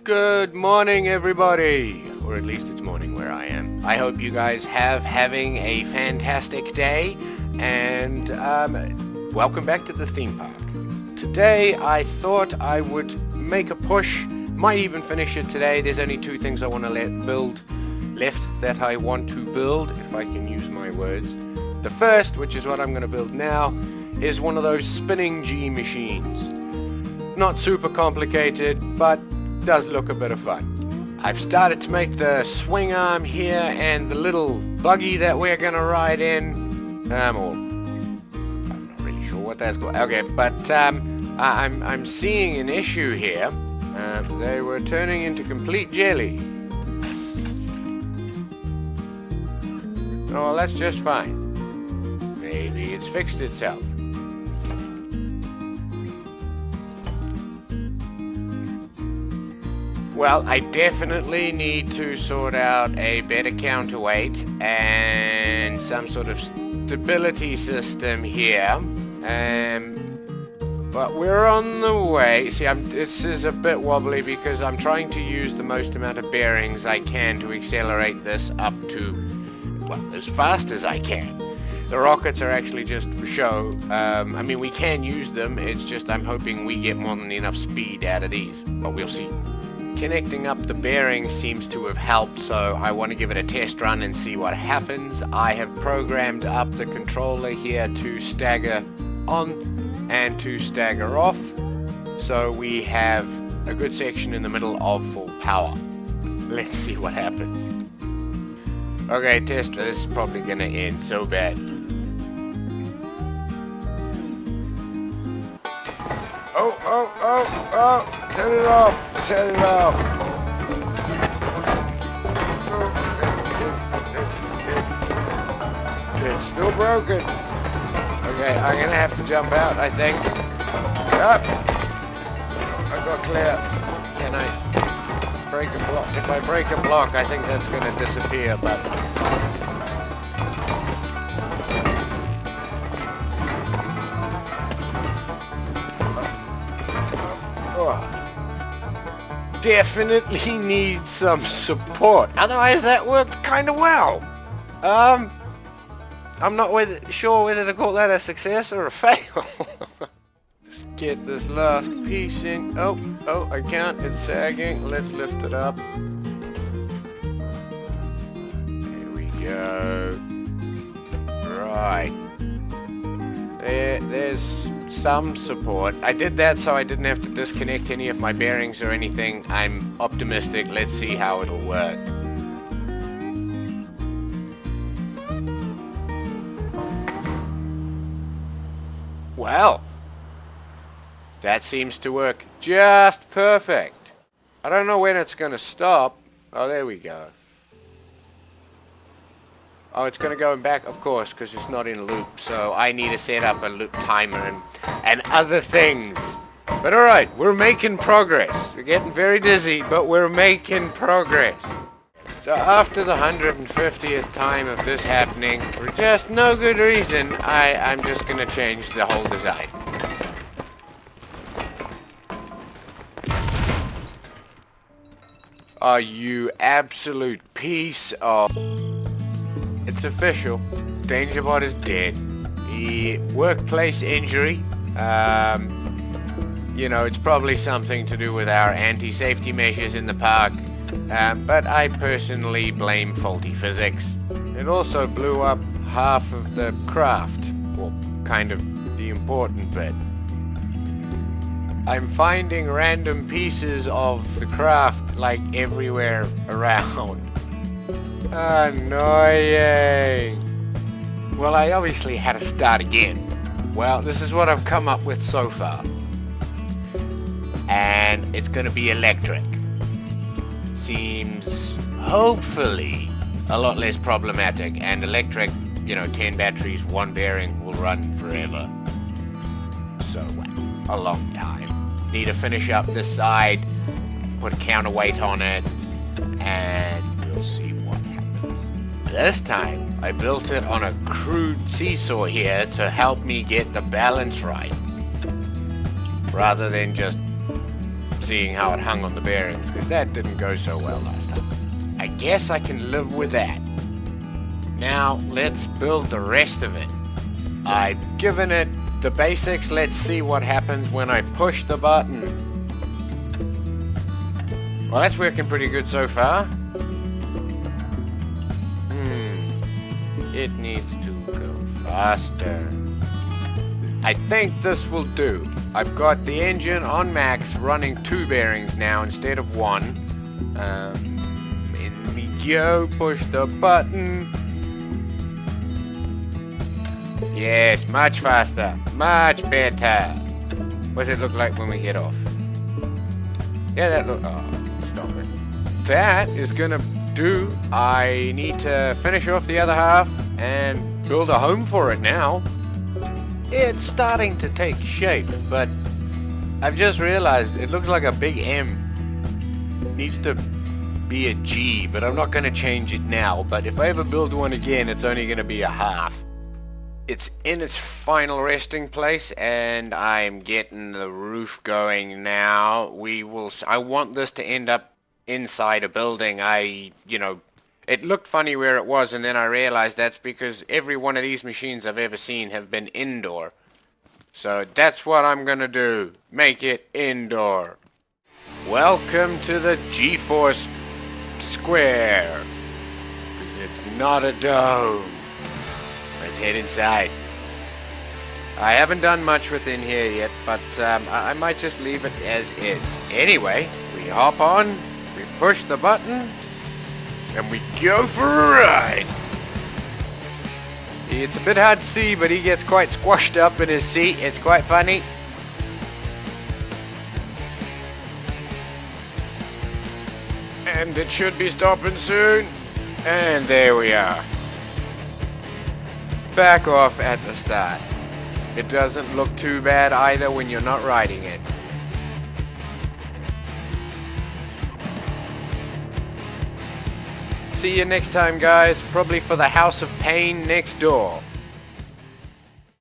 Good morning, everybody, or at least it's morning where I am. I hope you guys having a fantastic day, and welcome back to the theme park. Today I thought I would make a push, might even finish it today. There's only two things I want to build left that I want to build, if I can use my words. The first, which is what I'm going to build now, is one of those spinning G machines. Not super complicated, but does look a bit of fun. I've started to make the swing arm here and the little buggy that we're gonna ride in. I'm not really sure what that's called. Okay, but I'm seeing an issue here. They were turning into complete jelly. Oh, well, that's just fine. Maybe it's fixed itself. Well, I definitely need to sort out a better counterweight and some sort of stability system here. But we're on the way. See, this is a bit wobbly because I'm trying to use the most amount of bearings I can to accelerate this up to, well, as fast as I can. The rockets are actually just for show. I mean, we can use them. It's just I'm hoping we get more than enough speed out of these. But we'll see. Connecting up the bearings seems to have helped, so I want to give it a test run and see what happens. I have programmed up the controller here to stagger on and to stagger off, so we have a good section in the middle of full power. Let's see what happens. Okay, test. This is probably going to end so bad. Oh, turn it off, turn it off. It's still broken. Okay, I'm gonna have to jump out, I think. Yep. I got clear. Can I break a block? If I break a block, I think that's gonna disappear, but... definitely need some support. Otherwise, that worked kind of well. I'm not sure whether to call that a success or a fail. Let's get this last piece in. Oh, I can't. It's sagging. Let's lift it up. There we go. Right. There's some support. I did that so I didn't have to disconnect any of my bearings or anything. I'm optimistic. Let's see how it'll work. Well, that seems to work just perfect. I don't know when it's going to stop. Oh, there we go. Oh, it's going to go back, of course, because it's not in loop, so I need to set up a loop timer and other things. But alright, we're making progress. We're getting very dizzy, but we're making progress. So after the 150th time of this happening, for just no good reason, I'm just going to change the whole design. Oh, you absolute piece of... It's official. Dangerbot is dead. The workplace injury, you know, it's probably something to do with our anti-safety measures in the park, but I personally blame faulty physics. It also blew up half of the craft, or kind of the important bit. I'm finding random pieces of the craft, like, everywhere around. Annoying. Well, I obviously had to start again. Well, this is what I've come up with so far. And it's going to be electric. Seems, hopefully, a lot less problematic. And electric, you know, 10 batteries, 1 bearing will run forever. So, well, a long time. Need to finish up this side, put a counterweight on it, and we'll see what happens. This time, I built it on a crude seesaw here to help me get the balance right, rather than just seeing how it hung on the bearings, because that didn't go so well last time. I guess I can live with that. Now, let's build the rest of it. I've given it the basics. Let's see what happens when I push the button. Well, that's working pretty good so far. It needs to go faster. I think this will do. I've got the engine on max running 2 bearings now instead of 1. In we go, push the button. Yes, much faster, much better. What does it look like when we get off? Yeah, that look, oh, stop it. That is gonna do. I need to finish off the other half and build a home for it now. It's starting to take shape, but I've just realized it looks like a big M. It needs to be a G, but I'm not going to change it now. But if I ever build one again, it's only going to be a half. It's in its final resting place, and I'm getting the roof going now. I want this to end up inside a building. It looked funny where it was, and then I realized that's because every one of these machines I've ever seen have been indoor. So that's what I'm gonna do. Make it indoor. Welcome to the G-Force Square. Because it's not a dome. Let's head inside. I haven't done much within here yet, but I might just leave it as is. Anyway, we hop on, we push the button, and we go for a ride. It's a bit hard to see, but he gets quite squashed up in his seat. It's quite funny. And it should be stopping soon. And there we are. Back off at the start. It doesn't look too bad either when you're not riding it. See you next time, guys, probably for the House of Pain next door.